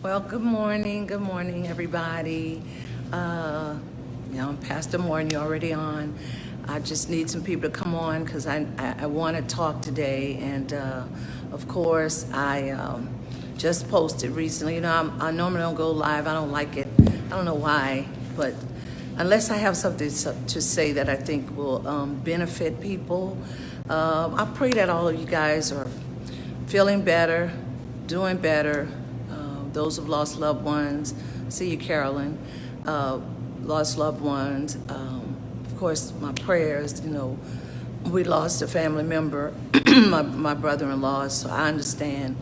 Well, good morning, everybody. I'm Pastor Morton, you're already on. I just need some people to come on because I want to talk today. And of course, I just posted recently. I normally don't go live. I don't like it. I don't know why, but unless I have something to say that I think will benefit people, I pray that all of you guys are feeling better, doing better. Those who've lost loved ones, see you, Carolyn, lost loved ones. Of course, my prayers, we lost a family member, my brother-in-law, so I understand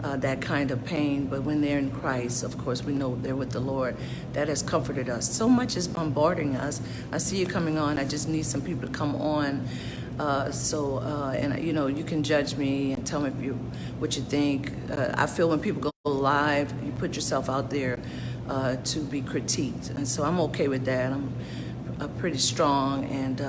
that kind of pain. But when they're in Christ, of course, we know they're with the Lord. That has comforted us. So much is bombarding us. I see you coming on. I just need some people to come on. You can judge me and tell me what you think. I feel when people go live, you put yourself out there to be critiqued, and so I'm okay with that. I'm pretty strong, and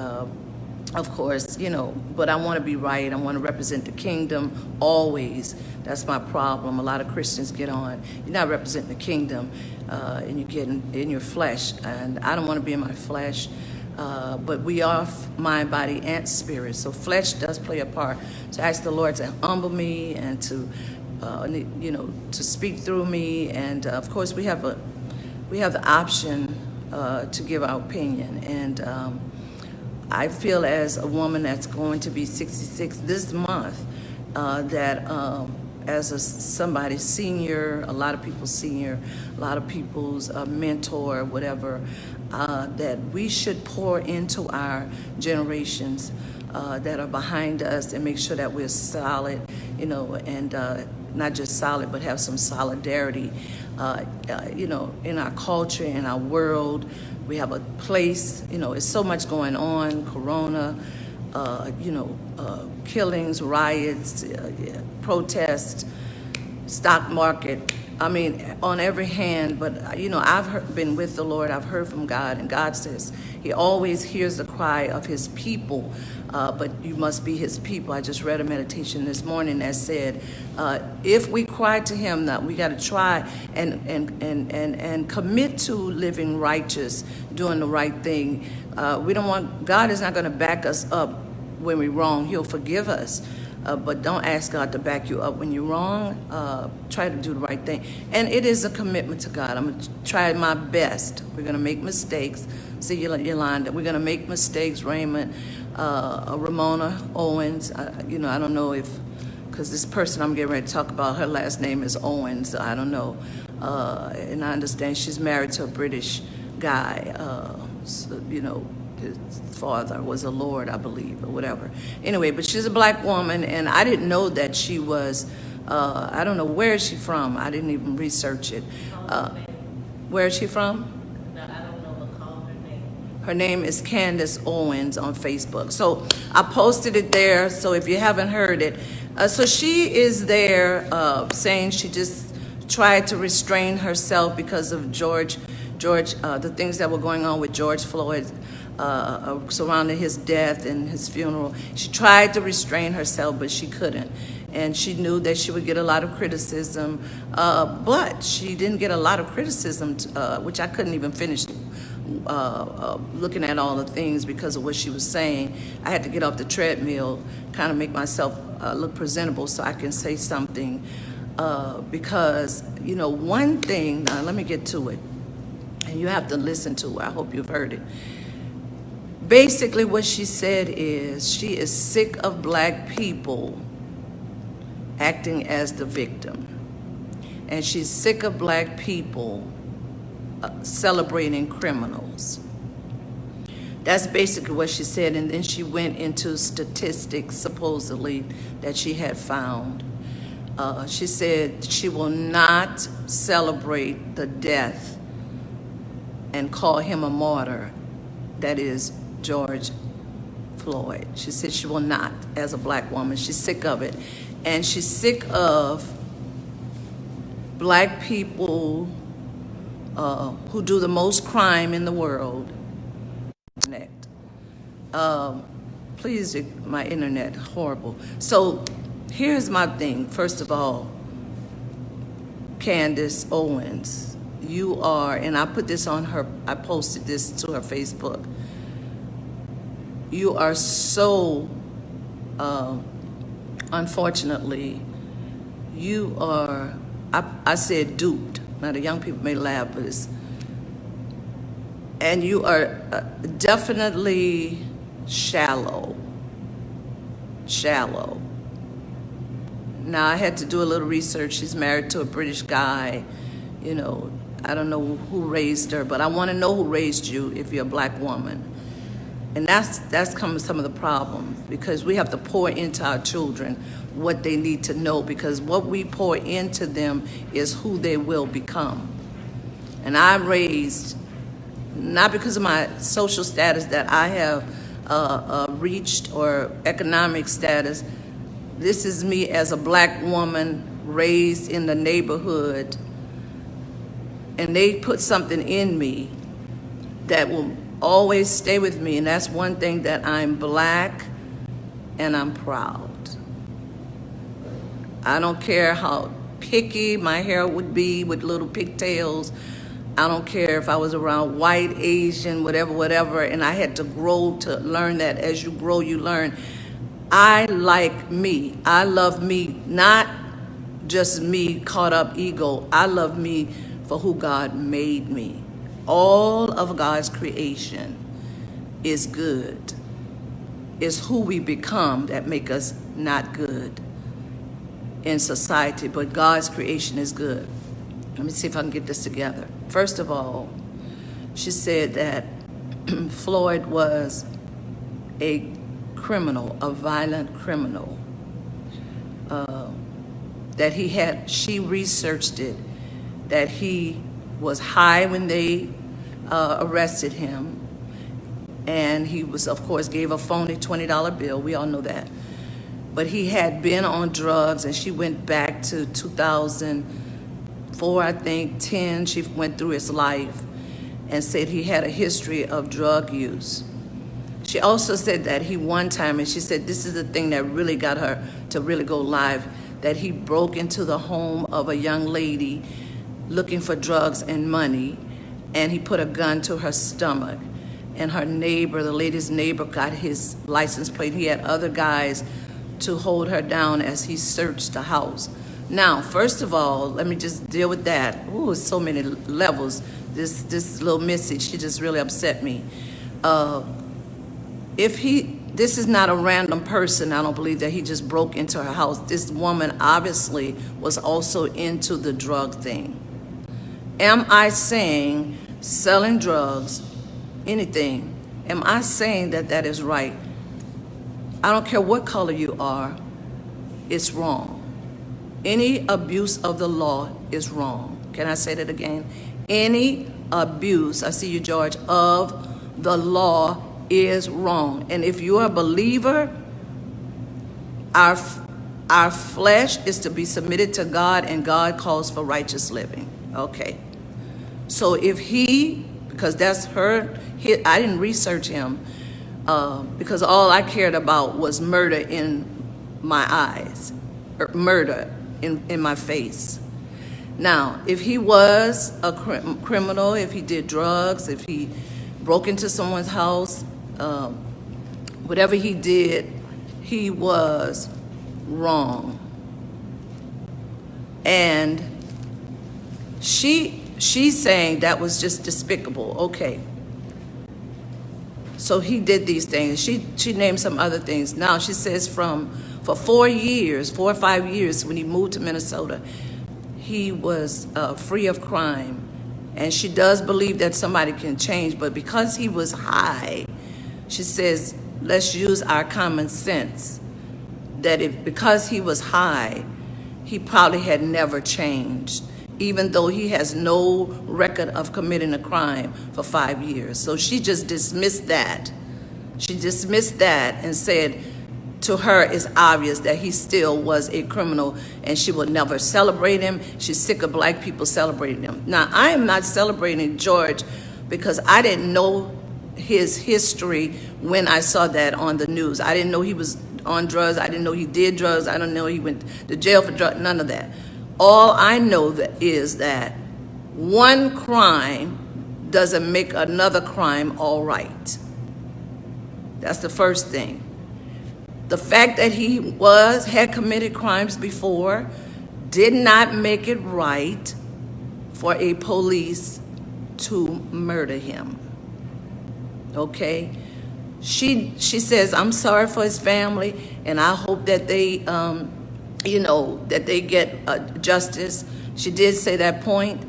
of course, but I want to be right. I want to represent the kingdom always. That's my problem. A lot of Christians get on. You're not representing the kingdom, and you get in your flesh, and I don't want to be in my flesh. But we are mind, body, and spirit. So flesh does play a part. So I ask the Lord to humble me and to speak through me. And of course, we have the option to give our opinion. And I feel as a woman that's going to be 66 this month that as somebody senior, a lot of people's senior, a lot of people's mentor, whatever, that we should pour into our generations that are behind us and make sure that we're solid, and not just solid, but have some solidarity, in our culture, in our world. We have a place, it's so much going on, corona, killings, riots, protests, stock market. I mean, on every hand, but I've been with the Lord. I've heard from God, and God says He always hears the cry of His people, but you must be His people. I just read a meditation this morning that said, if we cry to Him, now we got to try and commit to living righteous, doing the right thing. God is not going to back us up when we're wrong. He'll forgive us. But don't ask God to back you up when you're wrong. Try to do the right thing. And it is a commitment to God. I'm going to try my best. We're going to make mistakes. See, Yolanda, we're going to make mistakes. Raymond, Ramona Owens, I don't know because this person I'm getting ready to talk about, her last name is Owens. I don't know. And I understand she's married to a British guy. His father was a lord, I believe, or whatever. Anyway, but she's a black woman, and I didn't know that she was, I don't know, where is she from? I didn't even research it. Where is she from? No, I don't know what call her name. Her name is Candace Owens on Facebook. So I posted it there, so if you haven't heard it. So she is there saying she just tried to restrain herself because of George, the things that were going on with George Floyd, surrounding his death and his funeral. She tried to restrain herself, but she couldn't. And she knew that she would get a lot of criticism, but she didn't get a lot of criticism, which I couldn't even finish looking at all the things because of what she was saying. I had to get off the treadmill, kind of make myself look presentable so I can say something. Because, one thing, now let me get to it, and you have to listen to it. I hope you've heard it. Basically, what she said is she is sick of black people acting as the victim. And she's sick of black people celebrating criminals. That's basically what she said. And then she went into statistics, supposedly, that she had found. She said she will not celebrate the death and call him a martyr. That is George Floyd. She said she will not, as a black woman. She's sick of it. And she's sick of black people who do the most crime in the world. Please, my internet, horrible. So here's my thing. First of all, Candace Owens, you are, and I put this on her, I posted this to her Facebook. You are so, unfortunately, you are, I said duped. Now the young people may laugh, but it's, and you are definitely shallow. Now I had to do a little research. She's married to a British guy. You know, I don't know who raised her, but I want to know who raised you if you're a black woman. And that's some of the problems, because we have to pour into our children what they need to know, because what we pour into them is who they will become. And I'm raised, not because of my social status that I have reached or economic status. This is me as a black woman raised in the neighborhood, and they put something in me that will always stay with me, and that's one thing, that I'm black and I'm proud. I don't care how picky my hair would be with little pigtails. I don't care if I was around white, Asian, whatever, and I had to grow to learn that. As you grow, you learn. I like me. I love me, not just me caught up ego. I love me for who God made me. All of God's creation is good. It's who we become that make us not good in society, but God's creation is good. Let me see if I can get this together. First of all, she said that Floyd was a criminal, a violent criminal, that she researched it, that he was high when they arrested him, and he was, of course, gave a phony $20 bill. We all know that. But he had been on drugs, and she went back to 2004, I think, 10. She went through his life and said he had a history of drug use. She also said that he one time, and she said this is the thing that really got her to really go live, that he broke into the home of a young lady looking for drugs and money, and he put a gun to her stomach. And her neighbor, the lady's neighbor, got his license plate. He had other guys to hold her down as he searched the house. Now, first of all, let me just deal with that. Ooh, so many levels. This little message, she just really upset me. This is not a random person. I don't believe that he just broke into her house. This woman obviously was also into the drug thing. Am I saying selling drugs, anything, am I saying that that is right? I don't care what color you are, it's wrong. Any abuse of the law is wrong. Can I say that again? Any abuse, I see you, George, of the law is wrong. And if you're a believer, our flesh is to be submitted to God, and God calls for righteous living. Okay. So if because that's I didn't research him, because all I cared about was murder in my eyes, or murder in my face. Now, if he was a criminal, if he did drugs, if he broke into someone's house, whatever he did, he was wrong. And she's saying that was just despicable. Okay. So he did these things. She named some other things. Now she says for 4 or 5 years, when he moved to Minnesota, he was free of crime. And she does believe that somebody can change, but because he was high, she says, let's use our common sense, that because he was high, he probably had never changed, even though he has no record of committing a crime for 5 years. So she just dismissed that. She dismissed that and said, to her, it's obvious that he still was a criminal, and she will never celebrate him. She's sick of black people celebrating him. Now, I am not celebrating George because I didn't know his history when I saw that on the news. I didn't know he was on drugs. I didn't know he did drugs. I don't know he went to jail for drugs, none of that. All I know is that one crime doesn't make another crime all right. That's the first thing. The fact that he had committed crimes before did not make it right for a police to murder him. Okay? She says, I'm sorry for his family, and I hope that they, that they get justice. She did say that point,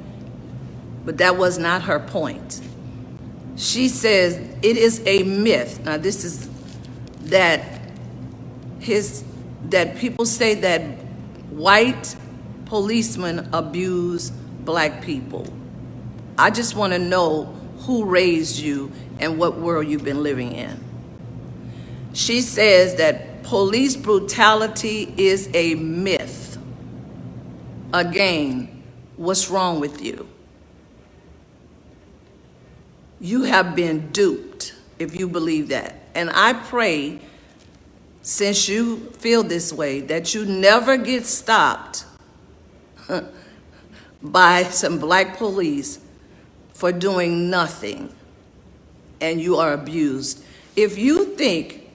but that was not her point. She says it is a myth. Now this is that people say that white policemen abuse black people. I just want to know who raised you and what world you've been living in. She says that police brutality is a myth. Again, what's wrong with you? You have been duped if you believe that. And I pray, since you feel this way, that you never get stopped by some black police for doing nothing and you are abused. If you think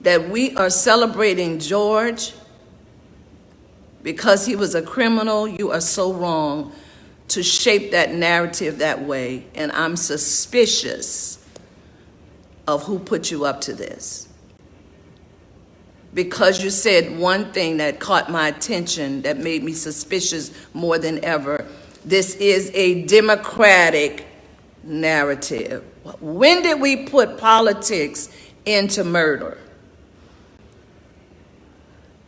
that we are celebrating George because he was a criminal, you are so wrong to shape that narrative that way, and I'm suspicious of who put you up to this. Because you said one thing that caught my attention that made me suspicious more than ever. This is a democratic narrative. When did we put politics into murder?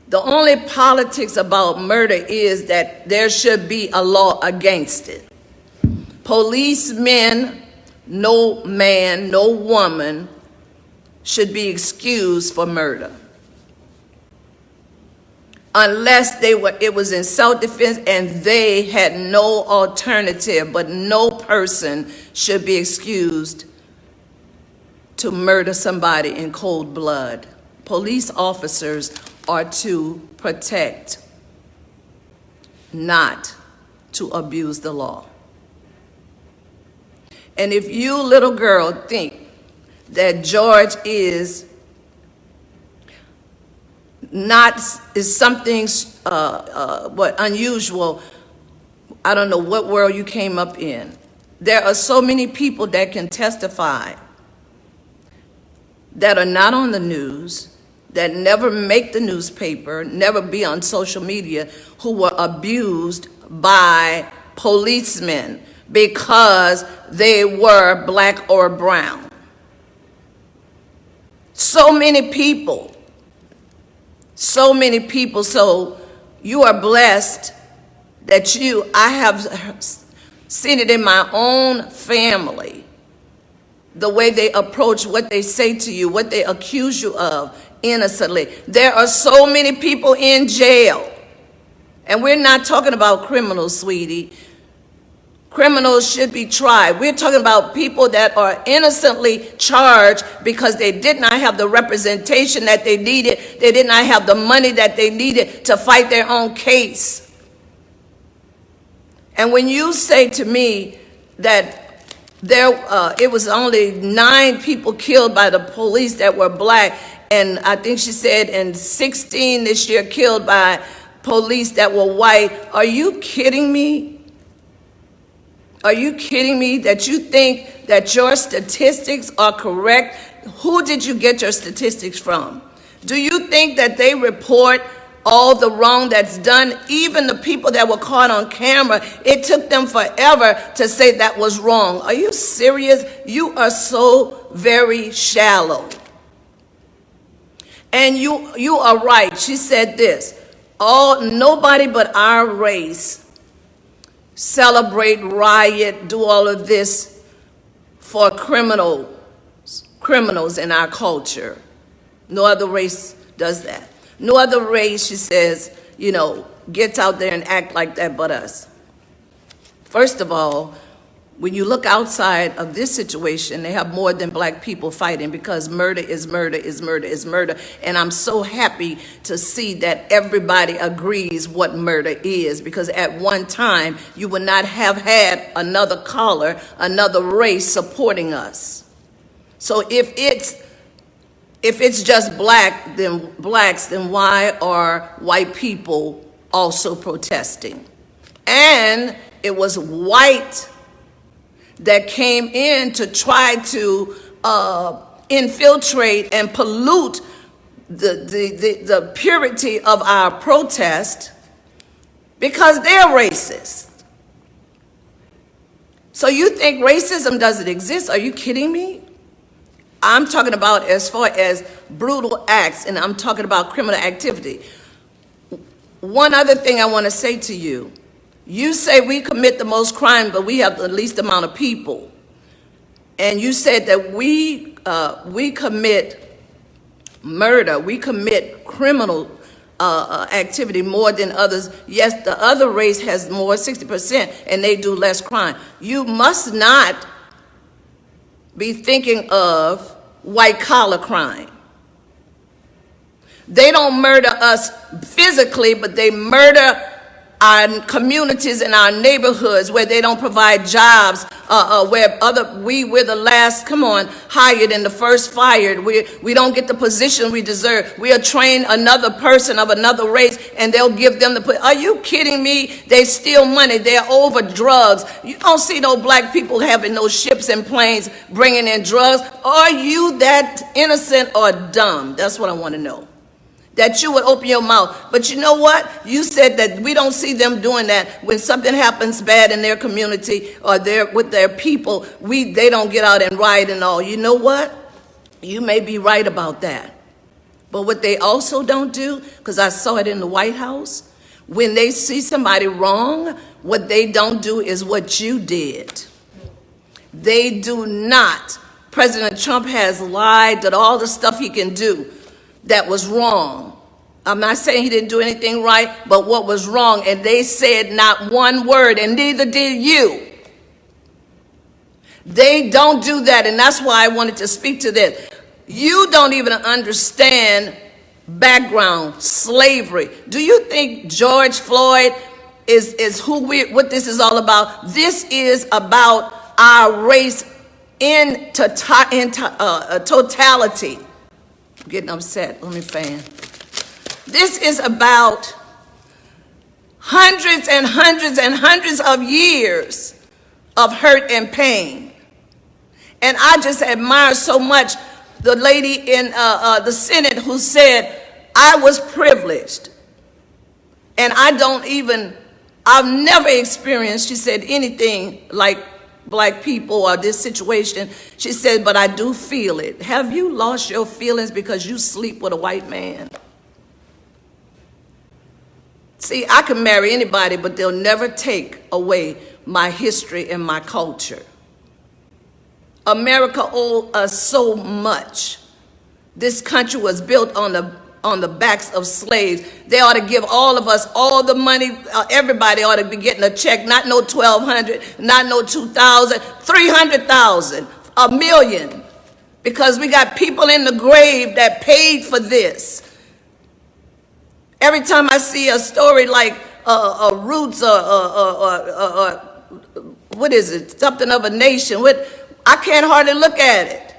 The only politics about murder is that there should be a law against it. Policemen, no man, no woman should be excused for murder. Unless it was in self-defense and they had no alternative, but no person should be excused to murder somebody in cold blood. Police officers are to protect, not to abuse the law. And if you, little girl, think that George is something unusual, I don't know what world you came up in. There are so many people that can testify that are not on the news, that never make the newspaper, never be on social media, who were abused by policemen because they were black or brown. So many people. So many people. So you are blessed that I have seen it in my own family, the way they approach what they say to you, what they accuse you of innocently. There are so many people in jail. And we're not talking about criminals, sweetie. Criminals should be tried. We're talking about people that are innocently charged because they did not have the representation that they needed. They did not have the money that they needed to fight their own case. And when you say to me that it was only 9 people killed by the police that were black, and I think she said, and 16 this year killed by police that were white, are you kidding me? Are you kidding me that you think that your statistics are correct? Who did you get your statistics from? Do you think that they report all the wrong that's done? Even the people that were caught on camera, it took them forever to say that was wrong. Are you serious? You are so very shallow. And you are right. She said this, nobody but our race celebrate, riot, do all of this for criminals in our culture. No other race does that. No other race, she says, gets out there and act like that but us. First of all, When you look outside of this situation, they have more than black people fighting, because murder is murder is murder is murder. And I'm so happy to see that everybody agrees what murder is, because at one time you would not have had another color, another race supporting us. So if it's just blacks, then why are white people also protesting? And it was white that came in to try to infiltrate and pollute the purity of our protest, because they're racist. So you think racism doesn't exist? Are you kidding me? I'm talking about as far as brutal acts, and I'm talking about criminal activity. One other thing I want to say to you. You say we commit the most crime, but we have the least amount of people. And you said that we commit murder, we commit criminal activity more than others. Yes, the other race has more, 60%, and they do less crime. You must not be thinking of white-collar crime. They don't murder us physically, but they murder our communities and our neighborhoods, where they don't provide jobs, where we're the last, hired and the first fired. We don't get the position we deserve. We'll train another person of another race, and they'll give them the. Are you kidding me? They steal money. They're over drugs. You don't see no black people having no ships and planes bringing in drugs. Are you that innocent or dumb? That's what I want to know. That you would open your mouth. But you know what? You said that we don't see them doing that. When something happens bad in their community or with their people, they don't get out and riot and all. You know what? You may be right about that. But what they also don't do, because I saw it in the White House, when they see somebody wrong, what they don't do is what you did. They do not. President Trump has lied, that all the stuff he can do that was wrong. I'm not saying he didn't do anything right, but what was wrong, and they said not one word, and neither did you. They don't do that, and that's why I wanted to speak to this. You don't even understand background, slavery. Do you think George Floyd is what this is all about? This is about our race in totality. I'm getting upset. Let me fan. This is about hundreds and hundreds and hundreds of years of hurt and pain. And I just admire so much the lady in the Senate who said, I was privileged. And I've never experienced, she said, anything like black people or this situation. She said, but I do feel it. Have you lost your feelings because you sleep with a white man? See, I can marry anybody, but they'll never take away my history and my culture. America owes us so much. This country was built on the backs of slaves. They ought to give all of us all the money. Everybody ought to be getting a check, not no 1,200, not no 2,000, 300,000, a million. Because we got people in the grave that paid for this. Every time I see a story like Roots or what is it, something of a nation, I can't hardly look at it.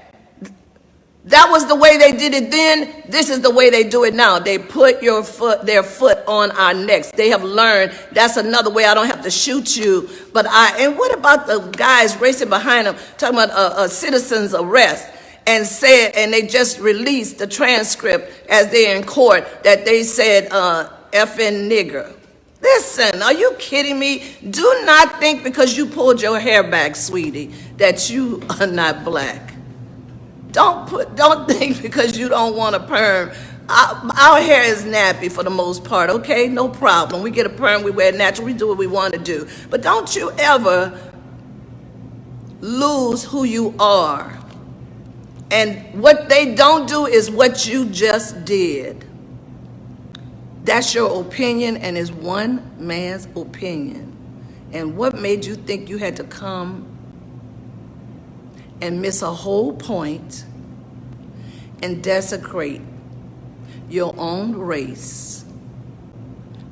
That was the way they did it then. This is the way they do it now. They put their foot on our necks. They have learned that's another way I don't have to shoot you. And what about the guys racing behind them, talking about a citizen's arrest, and they just released the transcript as they're in court that they said effing nigger. Listen, are you kidding me? Do not think because you pulled your hair back, sweetie, that you are not black. Don't think because you don't want a perm. Our hair is nappy for the most part, okay? No problem. We get a perm, we wear natural, we do what we want to do. But don't you ever lose who you are. And what they don't do is what you just did. That's your opinion, and it's one man's opinion. And what made you think you had to come and miss a whole point and desecrate your own race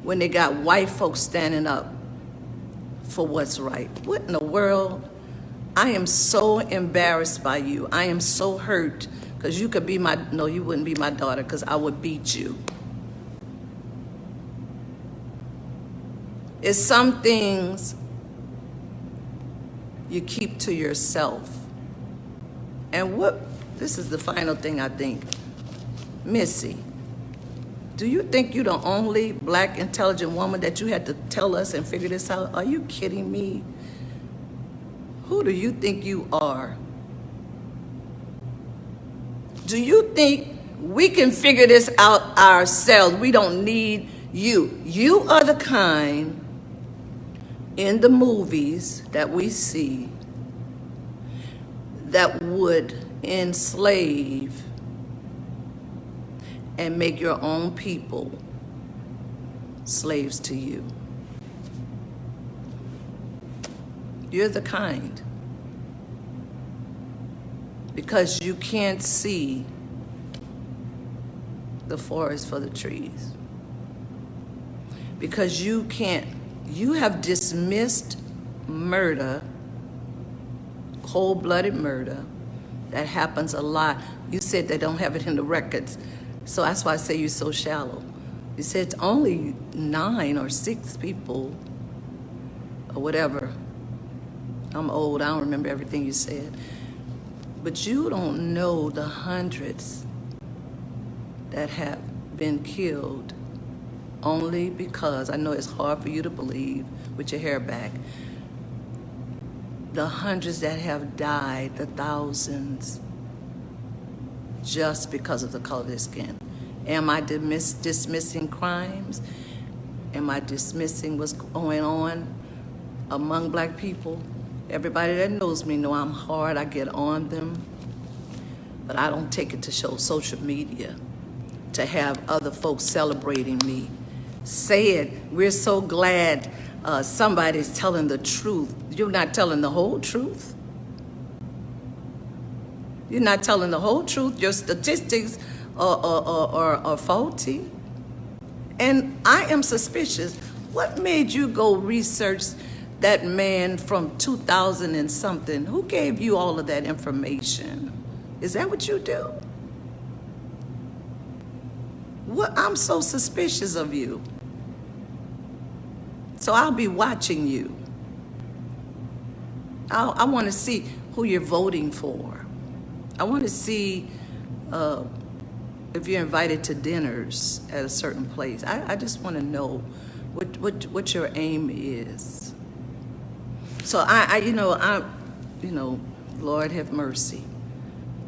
when they got white folks standing up for what's right? What in the world? I am so embarrassed by you. I am so hurt because you could be my, no, you wouldn't be my daughter because I would beat you. It's some things you keep to yourself. And this is the final thing I think. Missy, do you think you're the only black intelligent woman that you had to tell us and figure this out? Are you kidding me? Who do you think you are? Do you think we can figure this out ourselves? We don't need you. You are the kind in the movies that we see that would enslave and make your own people slaves to you. You're the kind. Because you can't see the forest for the trees. Because you have dismissed murder, cold-blooded murder, that happens a lot. You said they don't have it in the records. So that's why I say you're so shallow. You said it's only 9 or 6 people or whatever. I'm old, I don't remember everything you said. But you don't know the hundreds that have been killed only because, I know it's hard for you to believe with your hair back, the hundreds that have died, the thousands, just because of the color of their skin. Am I dismissing crimes? Am I dismissing what's going on among black people? Everybody that knows me know I'm hard, I get on them, but I don't take it to show social media, to have other folks celebrating me. Say it, we're so glad somebody's telling the truth. You're not telling the whole truth. You're not telling the whole truth. Your statistics are faulty. And I am suspicious. What made you go research that man from 2000 and something? Who gave you all of that information? Is that what you do? What? I'm so suspicious of you. So I'll be watching you. I want to see who you're voting for. I want to see if you're invited to dinners at a certain place. I just want to know what your aim is. So Lord have mercy.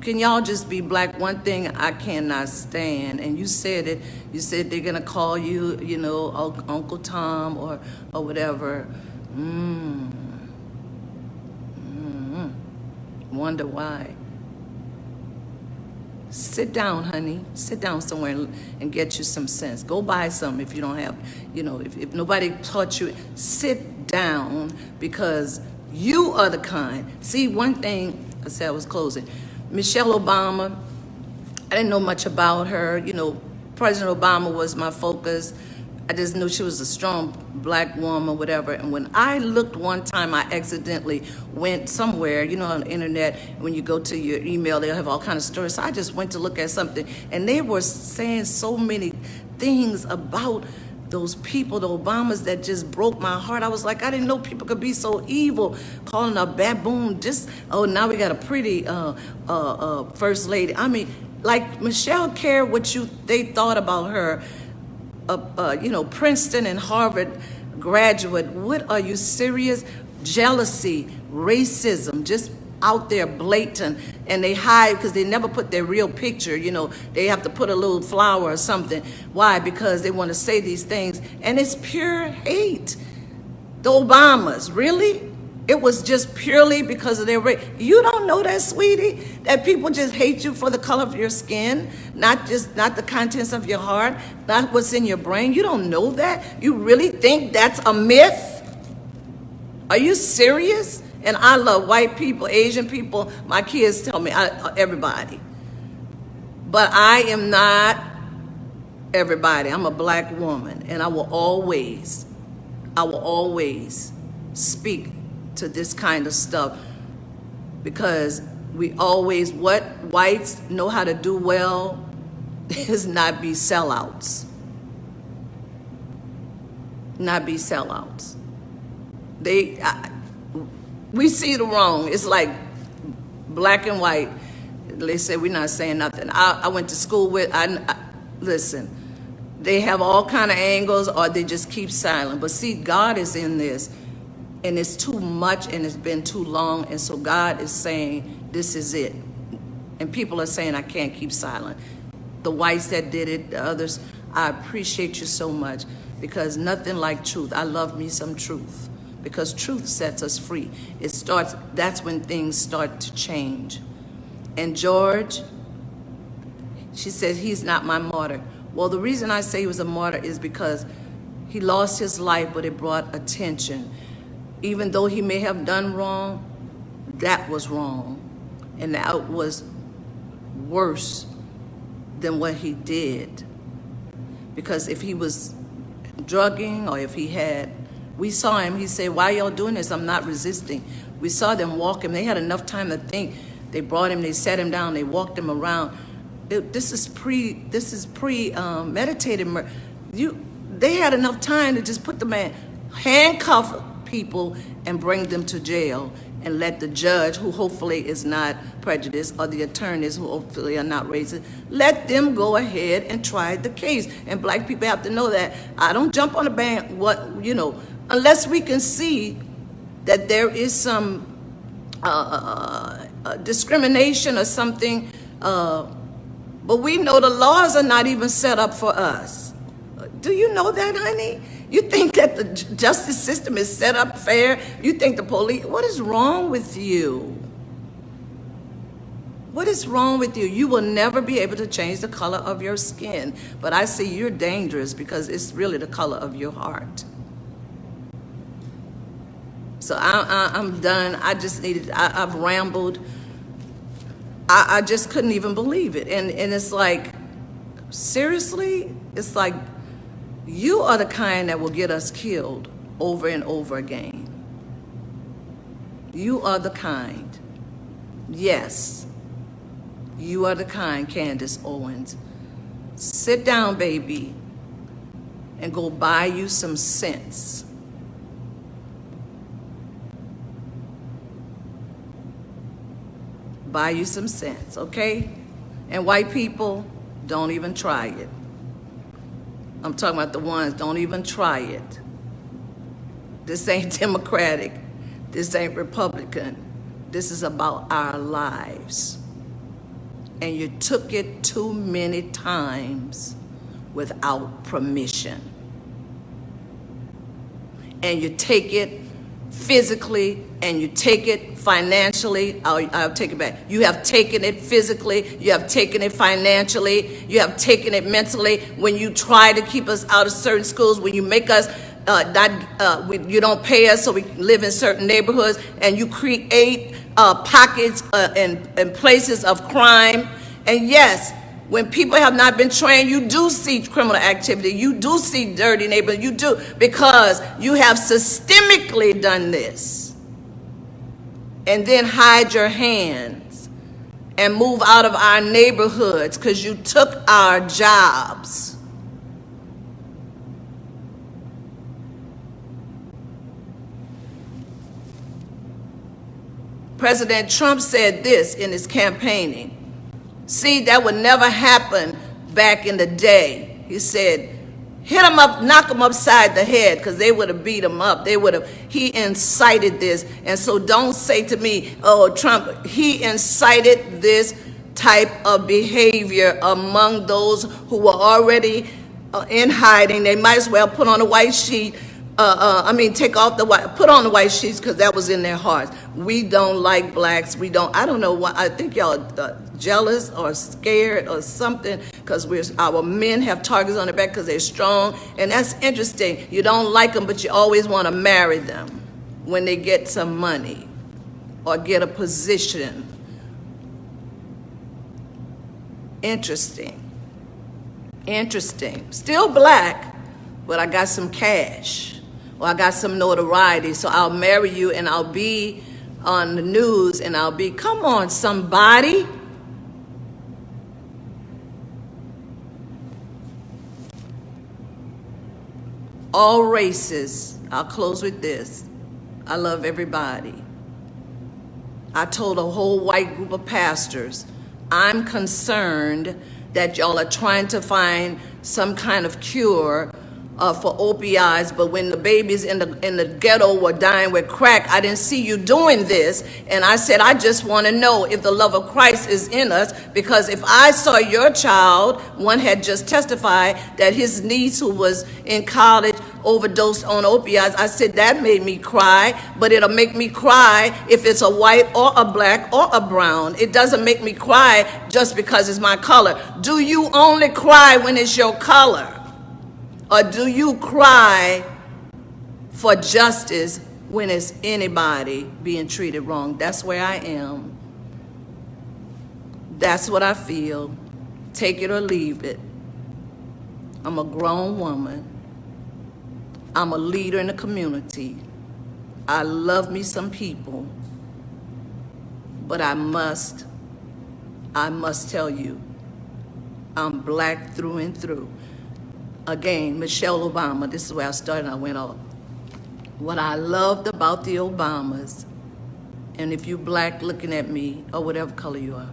Can y'all just be black? One thing I cannot stand, and you said it, you said they're gonna call you, Uncle Tom or whatever. Wonder why. Sit down, honey. Sit down somewhere and get you some sense. Go buy some if you don't have, if nobody taught you. Sit down, because you are the kind. See, one thing I said I was closing. Michelle Obama, I didn't know much about her. President Obama was my focus. I just knew she was a strong black woman, whatever. And when I looked one time, I accidentally went somewhere, on the internet, when you go to your email, they'll have all kinds of stories. So I just went to look at something, and they were saying so many things about those people, the Obamas, that just broke my heart. I was like, I didn't know people could be so evil, calling a baboon now we got a pretty first lady. I mean, like, Michelle cared what they thought about her. Princeton and Harvard graduate. What, are you serious? Jealousy, racism, just out there blatant, and they hide because they never put their real picture. They have to put a little flower or something. Why? Because they want to say these things, and it's pure hate. The Obamas, really? It was just purely because of their race. You don't know that, sweetie? That people just hate you for the color of your skin, not the contents of your heart, not what's in your brain. You don't know that? You really think that's a myth? Are you serious? And I love white people, Asian people. My kids tell me, everybody. But I am not everybody. I'm a black woman, and I will always speak to this kind of stuff, because what whites know how to do well is not be sellouts. Not be sellouts. We see the wrong. It's like black and white. They say we're not saying nothing. I went to school with, listen, they have all kind of angles, or they just keep silent. But see, God is in this, and it's too much, and it's been too long, and so God is saying, this is it. And people are saying, I can't keep silent. The whites that did it, the others, I appreciate you so much, because nothing like truth. I love me some truth, because truth sets us free. That's when things start to change. And George, she said, he's not my martyr. Well, the reason I say he was a martyr is because he lost his life, but it brought attention. Even though he may have done wrong, that was wrong. And that was worse than what he did. Because if he was drugging, or if he had, we saw him, he said, why y'all doing this? I'm not resisting. We saw them walk him. They had enough time to think. They brought him, they sat him down, they walked him around. This is premeditated murder. They had enough time to just put the man, handcuff people, and bring them to jail, and let the judge, who hopefully is not prejudiced, or the attorneys, who hopefully are not racist, let them go ahead and try the case. And black people have to know that. I don't jump on the band, unless we can see that there is some discrimination or something, but we know the laws are not even set up for us. Do you know that, honey? You think that the justice system is set up fair? You think the police, what is wrong with you? What is wrong with you? You will never be able to change the color of your skin, but I see you're dangerous because it's really the color of your heart. So I'm done. I've rambled. I just couldn't even believe it. And it's like, seriously? It's like, you are the kind that will get us killed over and over again. You are the kind. Yes, you are the kind, Candace Owens. Sit down, baby, and go buy you some sense. Buy you some sense, okay? And white people, don't even try it. I'm talking about the ones, don't even try it. This ain't Democratic. This ain't Republican. This is about our lives. And you took it too many times without permission. And you take it physically, and you take it financially. I'll take it back. You have taken it physically, you have taken it financially, you have taken it mentally. When you try to keep us out of certain schools, when you make us you don't pay us so we live in certain neighborhoods, and you create pockets and places of crime. And yes, when people have not been trained, you do see criminal activity. You do see dirty neighborhoods. You do, because you have systemically done this. And then hide your hands and move out of our neighborhoods because you took our jobs. President Trump said this in his campaigning. See, that would never happen back in the day. He said, hit them up, knock them upside the head, because they would have beat him up. He incited this. And so don't say to me, oh, Trump, he incited this type of behavior among those who were already in hiding. They might as well put on a white sheet. Take off the white, put on the white sheets, because that was in their hearts. We don't like blacks. I don't know why. I think y'all jealous or scared or something, because our men have targets on their back because they're strong. And that's interesting. You don't like them, but you always want to marry them when they get some money. or get a position. Interesting. Interesting. Still black, but I got some cash, or I got some notoriety, so I'll marry you and I'll be on the news and I'll be, come on, somebody. All races. I'll close with this. I love everybody. I told a whole white group of pastors, I'm concerned that y'all are trying to find some kind of cure for opioids, but when the babies in the ghetto were dying with crack, I didn't see you doing this. And I said, I just want to know if the love of Christ is in us, because if I saw your child, one had just testified that his niece who was in college overdosed on opioids, I said, that made me cry, but it'll make me cry if it's a white or a black or a brown. It doesn't make me cry just because it's my color. Do you only cry when it's your color? Or do you cry for justice when it's anybody being treated wrong? That's where I am. That's what I feel. Take it or leave it. I'm a grown woman. I'm a leader in the community. I love me some people. But I must tell you, I'm black through and through. Again, Michelle Obama, this is where I started and I went off. What I loved about the Obamas, and if you black looking at me, or whatever color you are,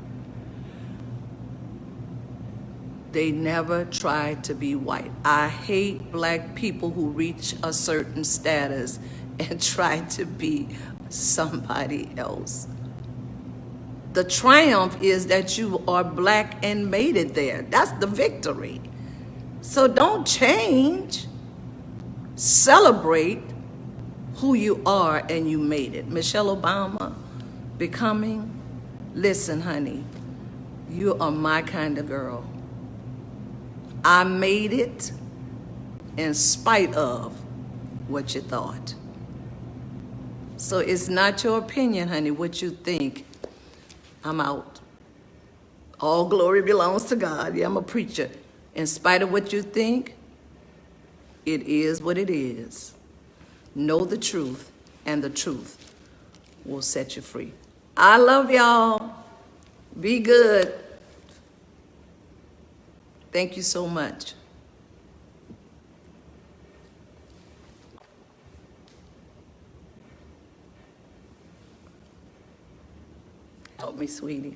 they never tried to be white. I hate black people who reach a certain status and try to be somebody else. The triumph is that you are black and made it there. That's the victory. So don't change. Celebrate who you are and you made it. Michelle Obama, becoming, listen, honey, you are my kind of girl. I made it in spite of what you thought. So it's not your opinion, honey, what you think. I'm out. All glory belongs to God. Yeah, I'm a preacher. In spite of what you think, it is what it is. Know the truth, and the truth will set you free. I love y'all. Be good. Thank you so much. Help me, sweetie.